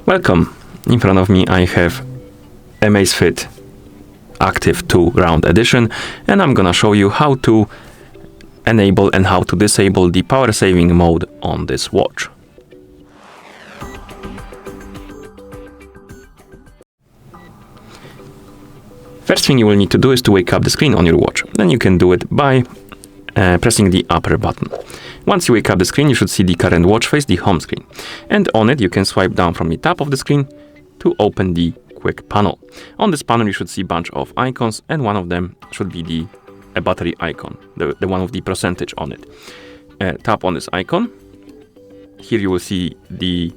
Welcome. In front of me I have AMAZFIT Active 2 Round Edition, and I'm gonna show you how to enable and how to disable the power saving mode on this watch. First thing you will need to do is to wake up the screen on your watch. Then you can do it by pressing the upper button. Once you wake up the screen, you should see the current watch face, the home screen. And on it, you can swipe down from the top of the screen to open the quick panel. On this panel, you should see a bunch of icons, and one of them should be the battery icon, the one with the percentage on it. Tap on this icon. Here you will see the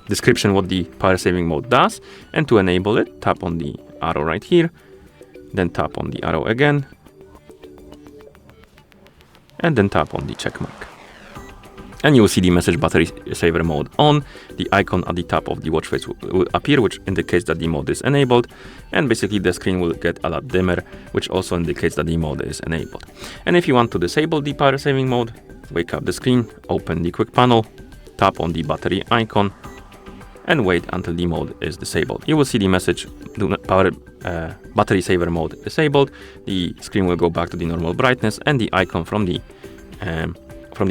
description what the power saving mode does. And to enable it, tap on the arrow right here, then tap on the arrow again, and then tap on the check mark. And you will see the message battery saver mode on. The icon at the top of the watch face will appear, which indicates that the mode is enabled. And basically the screen will get a lot dimmer, which also indicates that the mode is enabled. And if you want to disable the power saving mode, wake up the screen, open the quick panel, tap on the battery icon, and wait until the mode is disabled. You will see the message battery saver mode disabled. The screen will go back to the normal brightness, and the icon from the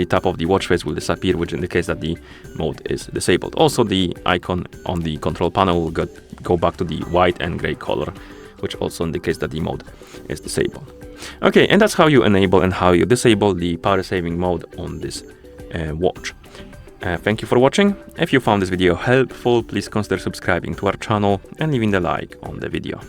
top of the watch face will disappear, which indicates that the mode is disabled. Also, the icon on the control panel will go back to the white and gray color, which also indicates that the mode is disabled. Okay, and that's how you enable and how you disable the power saving mode on this watch. Thank you for watching. If you found this video helpful, please consider subscribing to our channel and leaving a like on the video.